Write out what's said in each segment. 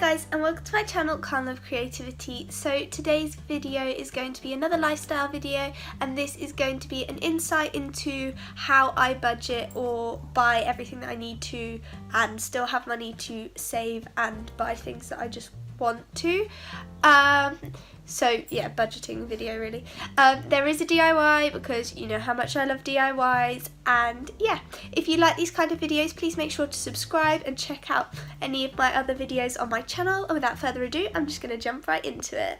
guys, and welcome to my channel, Can't Love Creativity. So today's video is going to be another lifestyle video, and this is going to be an insight into how I budget or buy everything that I need to and still have money to save and buy things that I just want to. So yeah, budgeting video really. There is a DIY because you know how much I love DIYs, and yeah, if you like these kind of videos, please make sure to subscribe and check out any of my other videos on my channel. And without further ado, I'm just going to jump right into it.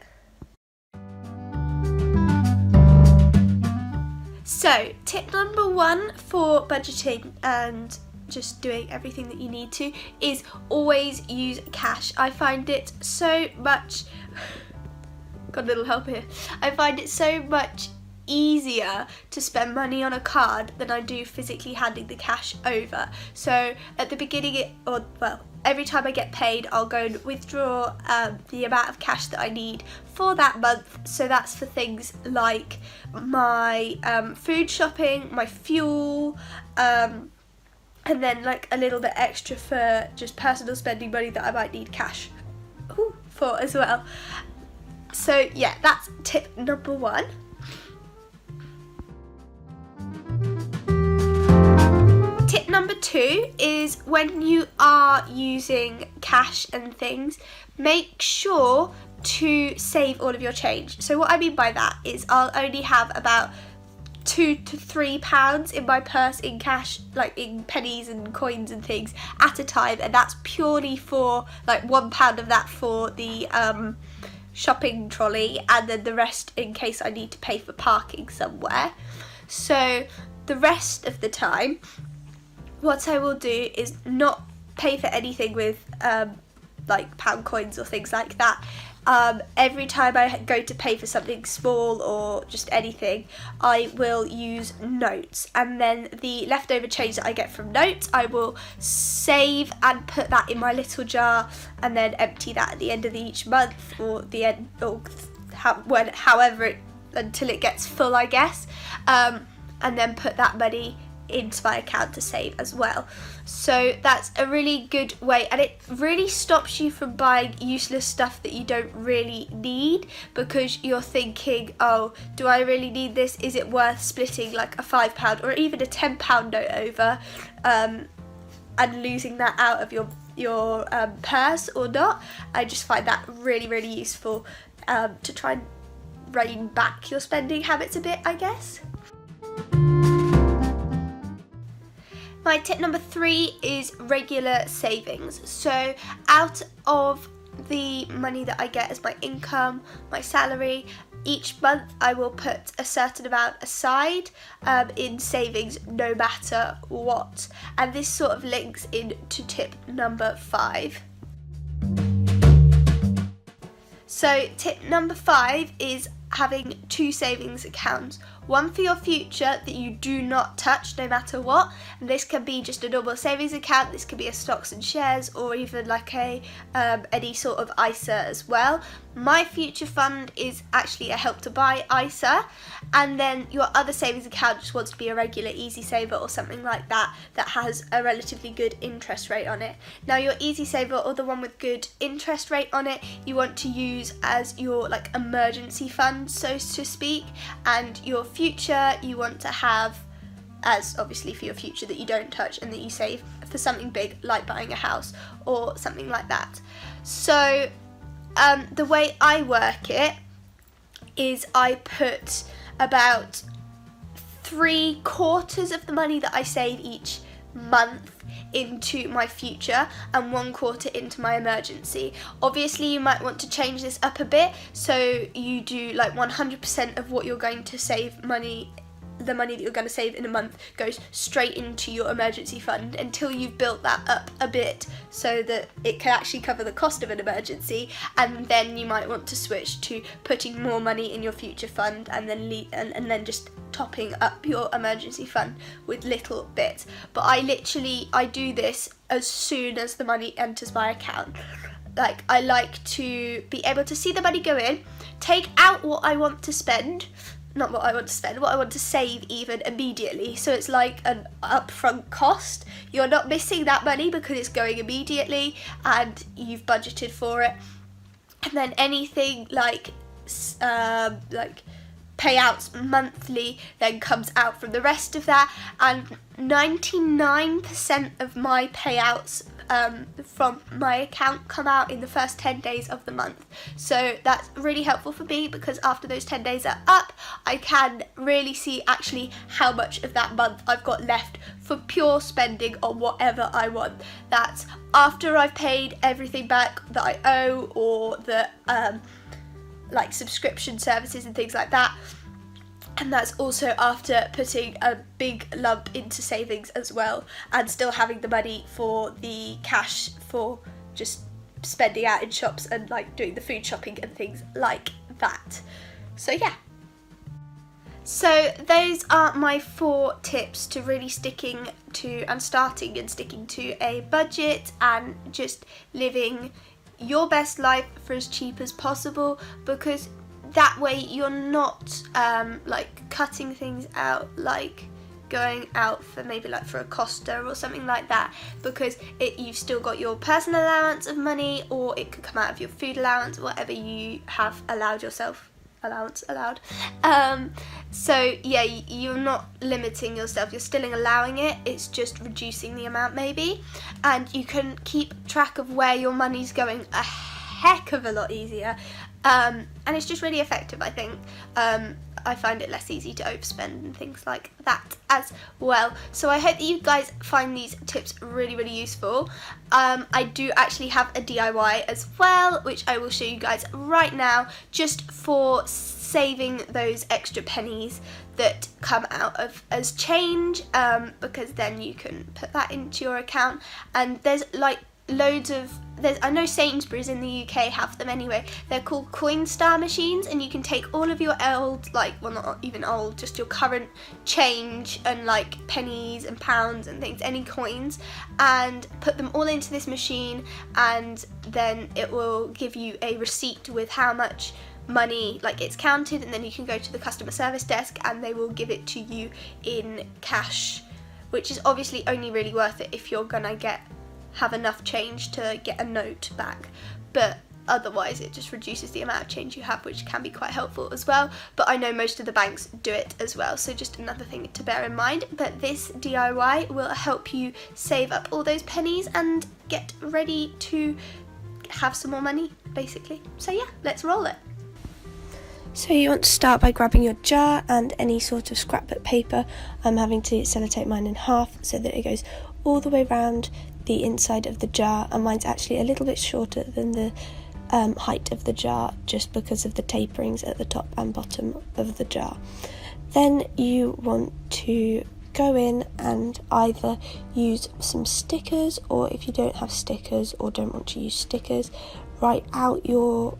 So tip number one for budgeting and just doing everything that you need to is always use cash. I find it so much got a little help here. I find it so much easier to spend money on a card than I do physically handing the cash over. So at the beginning, every time I get paid, I'll go and withdraw the amount of cash that I need for that month. So that's for things like my food shopping, my fuel, and then like a little bit extra for just personal spending money that I might need cash for as well. So yeah, that's tip number one. Tip number two is when you are using cash and things, make sure to save all of your change. So what I mean by that is I'll only have about £2 to £3 in my purse in cash, like in pennies and coins and things at a time, and that's purely for like £1 of that for the shopping trolley, and then the rest in case I need to pay for parking somewhere. So the rest of the time, what I will do is not pay for anything with like pound coins or things like that. Every time I go to pay for something small or just anything, I will use notes, and then the leftover change that I get from notes I will save and put that in my little jar, and then empty that at the end of each month or the end, or however it, until it gets full, I guess, and then put that money into my account to save as well. So that's a really good way, and it really stops you from buying useless stuff that you don't really need, because you're thinking, oh, do I really need this? Is it worth splitting like a £5 or even a £10 note over and losing that out of your purse or not? I just find that really useful to try and rein back your spending habits a bit, I guess. My tip number three is regular savings. So out of the money that I get as my income, my salary, each month I will put a certain amount aside in savings no matter what. And this sort of links into tip number 5. So tip number 5 is having 2 savings accounts. One for your future that you do not touch no matter what, and this can be just a normal savings account, this could be a stocks and shares, or even like a any sort of ISA as well. My future fund is actually a help to buy ISA, and then your other savings account just wants to be a regular easy saver or something like that that has a relatively good interest rate on it. Now your easy saver, or the one with good interest rate on it, you want to use as your like emergency fund, so to speak, and your future you want to have as obviously for your future that you don't touch and that you save for something big like buying a house or something like that. So the way I work it is I put about 3/4 of the money that I save each month into my future and 1/4 into my emergency. Obviously you might want to change this up a bit, so you do like 100% of what you're going to save money, the money that you're going to save in a month goes straight into your emergency fund until you've built that up a bit so that it can actually cover the cost of an emergency, and then you might want to switch to putting more money in your future fund and then just topping up your emergency fund with little bits. But I do this as soon as the money enters my account. Like, I like to be able to see the money go in, take out what I want to spend, not what I want to spend, what I want to save even immediately. So it's like an upfront cost. You're not missing that money because it's going immediately and you've budgeted for it. And then anything like payouts monthly then comes out from the rest of that, and 99% of my payouts from my account come out in the first 10 days of the month. So that's really helpful for me, because after those 10 days are up, I can really see actually how much of that month I've got left for pure spending on whatever I want. That's after I've paid everything back that I owe, or the like subscription services and things like that. And that's also after putting a big lump into savings as well, and still having the money for the cash for just spending out in shops and like doing the food shopping and things like that. So yeah. So those are my 4 tips to really sticking to and starting and sticking to a budget and just living your best life for as cheap as possible, because that way you're not like cutting things out, like going out for maybe like for a Costa or something like that, because you've still got your personal allowance of money, or it could come out of your food allowance, whatever you have allowed yourself. So yeah, you're not limiting yourself, you're still allowing it, it's just reducing the amount maybe, and you can keep track of where your money's going a heck of a lot easier, and it's just really effective, I think. I find it less easy to overspend and things like that as well. So I hope that you guys find these tips really, really useful. I do actually have a DIY as well, which I will show you guys right now, just for saving those extra pennies that come out of as change, because then you can put that into your account. And there's like loads of, I know Sainsbury's in the UK have them anyway. They're called Coinstar machines, and you can take all of your old, like, well, not even old, just your current change and like pennies and pounds and things, any coins, and put them all into this machine, and then it will give you a receipt with how much money like it's counted, and then you can go to the customer service desk and they will give it to you in cash, which is obviously only really worth it if you're gonna have enough change to get a note back, but otherwise it just reduces the amount of change you have, which can be quite helpful as well. But I know most of the banks do it as well, so just another thing to bear in mind. But this DIY will help you save up all those pennies and get ready to have some more money, basically. So yeah, let's roll it. So you want to start by grabbing your jar and any sort of scrapbook paper. I'm having to sellotape mine in half so that it goes all the way around the inside of the jar, and mine's actually a little bit shorter than the height of the jar, just because of the taperings at the top and bottom of the jar. Then you want to go in and either use some stickers, or if you don't have stickers or don't want to use stickers, write out your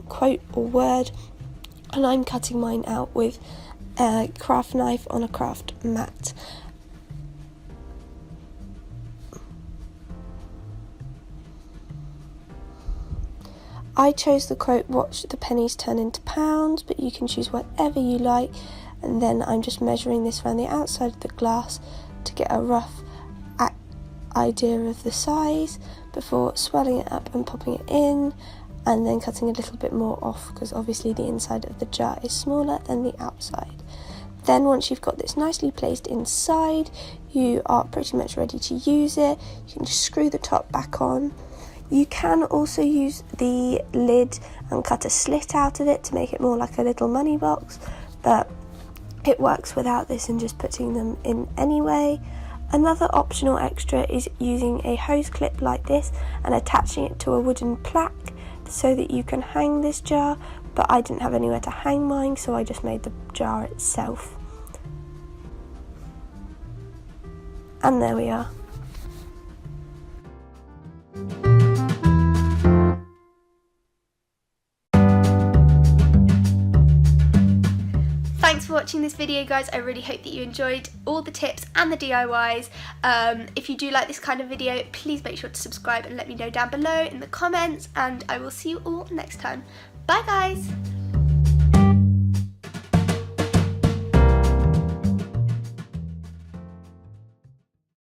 quote or word. And I'm cutting mine out with a craft knife on a craft mat. I chose the quote, "Watch the pennies turn into pounds," but you can choose whatever you like. And then I'm just measuring this around the outside of the glass to get a rough idea of the size before swelling it up and popping it in, and then cutting a little bit more off, because obviously the inside of the jar is smaller than the outside. Then once you've got this nicely placed inside, you are pretty much ready to use it. You can just screw the top back on. You can also use the lid and cut a slit out of it to make it more like a little money box, but it works without this and just putting them in anyway. Another optional extra is using a hose clip like this and attaching it to a wooden plaque so that you can hang this jar, but I didn't have anywhere to hang mine, so I just made the jar itself. And there we are. Thanks for watching this video, guys. I really hope that you enjoyed all the tips and the DIYs. If you do like this kind of video, please make sure to subscribe and let me know down below in the comments, and I will see you all next time. Bye guys!